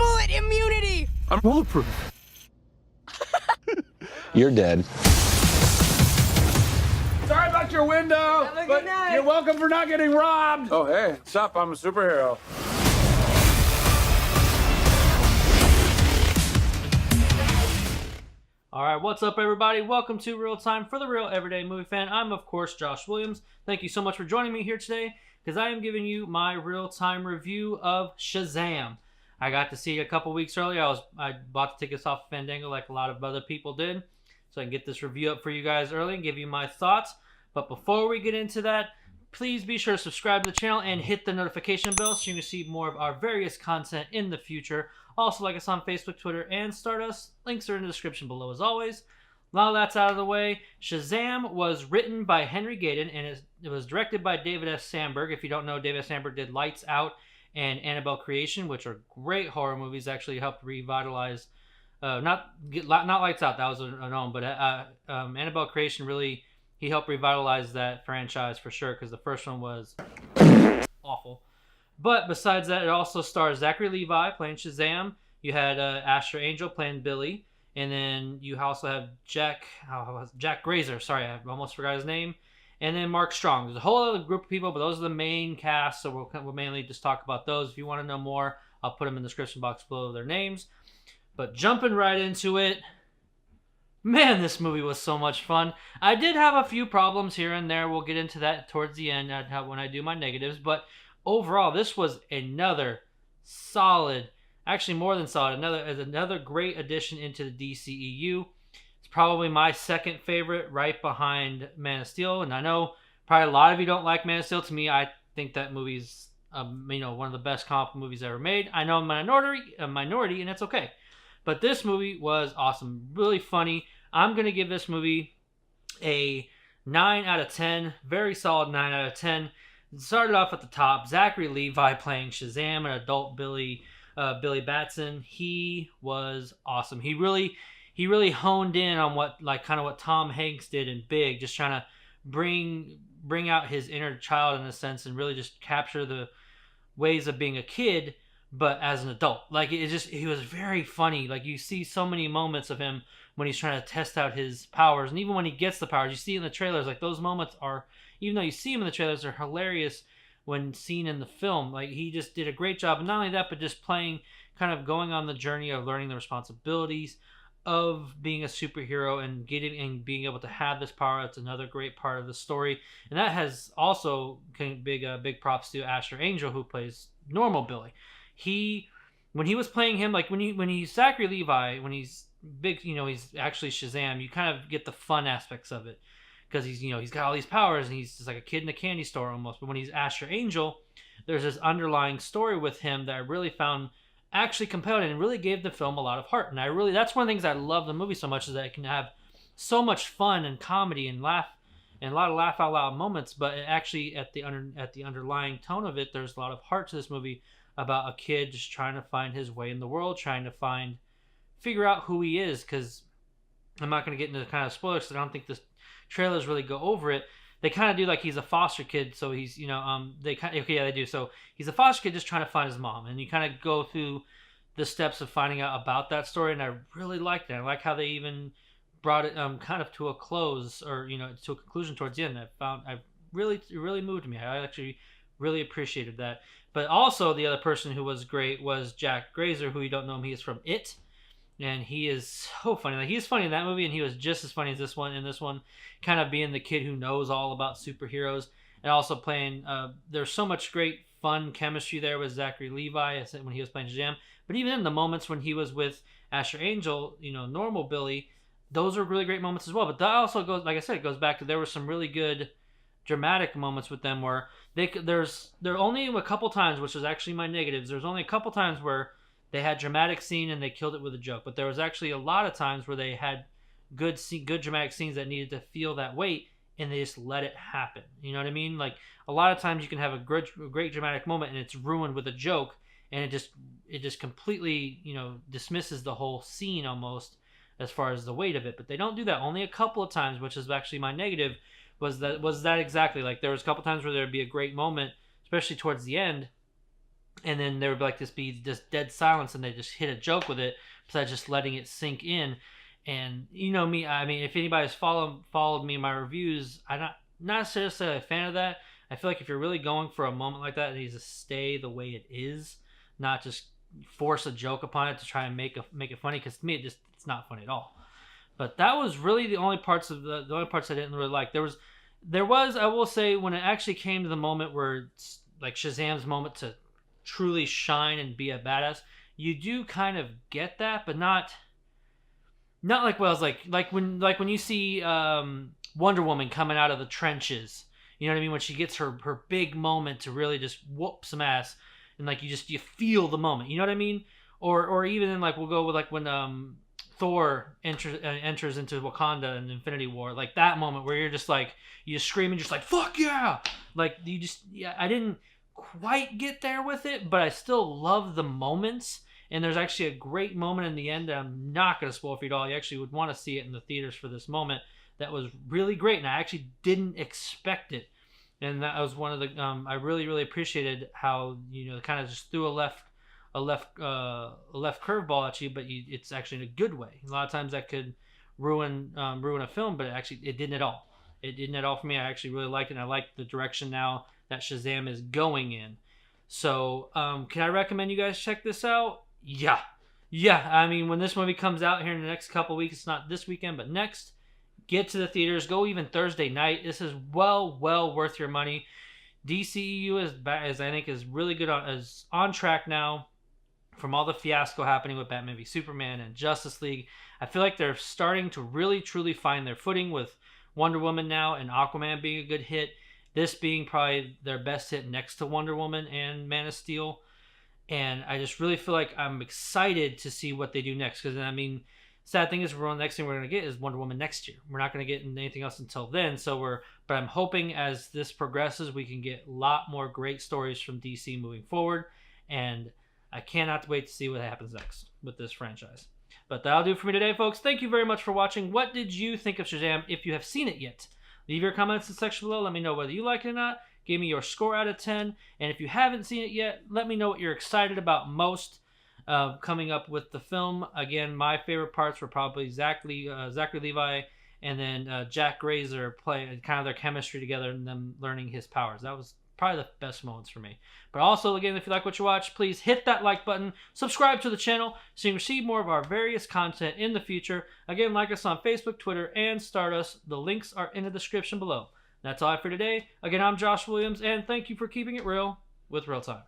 bullet immunity! I'm bulletproof. You're dead. Sorry about your window, but you're welcome for not getting robbed. Oh, hey, what's up? I'm a superhero. Alright, what's up everybody? Welcome to Real Time for the Real Everyday Movie Fan. I'm, of course, Josh Williams. Thank you so much for joining me here today, because I am giving you my real-time review of Shazam. I got to see it a couple weeks earlier. I bought the tickets off Fandango like a lot of other people did, so I can get this review up for you guys early and give you my thoughts. But before we get into that, please be sure to subscribe to the channel and hit the notification bell so you can see more of our various content in the future. Also, like us on Facebook, Twitter, and Stardust. Links are in the description below as always. Now that's out of the way, Shazam was written by Henry Gayden and it was directed by David S. Sandberg. If you don't know, David S. Sandberg did Lights Out and Annabelle Creation, which are great horror movies. Actually helped revitalize, not Lights Out, that was an own, but Annabelle Creation really, he helped revitalize that franchise for sure, because the first one was awful. But besides that, it also stars Zachary Levi playing Shazam. You had Asher Angel playing Billy. And then you also have Jack Grazer. Sorry, I almost forgot his name. And then Mark Strong. There's a whole other group of people, but those are the main cast. So we'll mainly just talk about those. If you want to know more, I'll put them in the description box below their names. But jumping right into it. Man, this movie was so much fun. I did have a few problems here and there. We'll get into that towards the end when I do my negatives. But overall, this was another solid, actually more than solid, another great addition into the DCEU. It's probably my second favorite, right behind Man of Steel. And I know probably a lot of you don't like Man of Steel. To me, I think that movie's one of the best comic book movies ever made. I know I'm a minority, and it's okay. But this movie was awesome, really funny. I'm gonna give this movie a 9 out of 10, very solid 9 out of 10. It started off at the top. Zachary Levi playing Shazam, an adult Billy Batson. He was awesome. He really honed in on what Tom Hanks did in Big, just trying to bring out his inner child in a sense, and really just capture the ways of being a kid, but as an adult. Like he was very funny. Like you see so many moments of him when he's trying to test out his powers, and even when he gets the powers, you see in the trailers. Like those moments are, even though you see him in the trailers, they're hilarious when seen in the film. Like he just did a great job, and not only that, but just playing, kind of going on the journey of learning the responsibilities of being a superhero and being able to have this power. That's another great part of the story, and that has also big props to Asher Angel, who plays normal Billy. When he was playing him, like when he's Zachary Levi, when he's big, he's actually Shazam, you kind of get the fun aspects of it, because he's got all these powers and he's just like a kid in a candy store almost. But when he's Asher Angel, there's this underlying story with him that I really found actually compelling and really gave the film a lot of heart. And that's one of the things I love the movie so much, is that it can have so much fun and comedy and laugh and a lot of laugh out loud moments, but it actually at the underlying tone of it, there's a lot of heart to this movie about a kid just trying to find his way in the world, trying to figure out who he is. Because I'm not going to get into the kind of spoilers, because I don't think the trailers really go over it. They kind of do, like he's a foster kid, so he's they do. So he's a foster kid just trying to find his mom, and you kind of go through the steps of finding out about that story, and I really liked it. I like how they even brought it kind of to a close, or to a conclusion towards the end. It really moved me. I actually really appreciated that. But also the other person who was great was Jack Grazer, who you don't know him. He is from It, and he is so funny. Like he's funny in that movie, and he was just as funny as this one. In this one, kind of being the kid who knows all about superheroes, and also playing. There's so much great fun chemistry there with Zachary Levi when he was playing Shazam. But even in the moments when he was with Asher Angel, normal Billy, those are really great moments as well. But that also goes, like I said, it goes back to, there were some really good dramatic moments with them where there are only a couple times, which is actually my negatives. There's only a couple times where they had dramatic scene and they killed it with a joke, but there was actually a lot of times where they had good dramatic scenes that needed to feel that weight, and they just let it happen. You know what I mean? Like a lot of times you can have a great dramatic moment and it's ruined with a joke, and it just completely dismisses the whole scene almost as far as the weight of it. But they don't do that. Only a couple of times, which is actually my negative. Was that exactly, like there was a couple times where there'd be a great moment, especially towards the end, and then there would like be just dead silence, and they just hit a joke with it besides just letting it sink in. And you know me, I mean, if anybody's followed me in my reviews, I'm not necessarily a fan of that. I feel like if you're really going for a moment like that, it needs to stay the way it is, not just force a joke upon it to try and make it funny, because to me it's not funny at all. But that was really the only parts of the only parts I didn't really like. There was I will say, when it actually came to the moment where it's like Shazam's moment to truly shine and be a badass, you do kind of get that, but not like what I was like when you see Wonder Woman coming out of the trenches, you know what I mean, when she gets her big moment to really just whoop some ass, and like you feel the moment, you know what I mean, or even in like, we'll go with like when Thor enters into Wakanda in Infinity War, like that moment where you're just like, you just screaming, just like fuck yeah, like you just, yeah, I didn't quite get there with it, but I still love the moments. And there's actually a great moment in the end that I'm not going to spoil for you at all. You actually would want to see it in the theaters for this moment. That was really great, and I actually didn't expect it. And that was one of the I really, really appreciated how, you know, kind of just threw a left curveball at you, but it's actually in a good way. A lot of times that could ruin a film, but it didn't at all. It didn't at all for me. I actually really liked it, and I like the direction now that Shazam is going in. So can I recommend you guys check this out? Yeah. I mean, when this movie comes out here in the next couple weeks, it's not this weekend, but next, get to the theaters. Go even Thursday night. This is well worth your money. DCEU is I think is really good is on track now from all the fiasco happening with Batman v Superman and Justice League. I feel like they're starting to really truly find their footing with Wonder Woman now, and Aquaman being a good hit. This being probably their best hit next to Wonder Woman and Man of Steel. And I just really feel like I'm excited to see what they do next. Because, I mean, sad thing is, the next thing we're going to get is Wonder Woman next year. We're not going to get anything else until then. But I'm hoping as this progresses, we can get a lot more great stories from DC moving forward. And I cannot wait to see what happens next with this franchise. But that'll do it for me today, folks. Thank you very much for watching. What did you think of Shazam if you have seen it yet? Leave your comments in the section below. Let me know whether you like it or not. Give me your score out of 10. And if you haven't seen it yet, let me know what you're excited about most coming up with the film. Again, my favorite parts were probably Zachary Levi and then Jack Grazer playing kind of their chemistry together and them learning his powers. That was probably the best moments for me. But also, again, if you like what you watch, please hit that like button, subscribe to the channel so you can receive more of our various content in the future. Again, like us on Facebook, Twitter, and Stardust. The links are in the description below. That's all for today. Again, I'm Josh Williams, and thank you for keeping it real with ReelTime.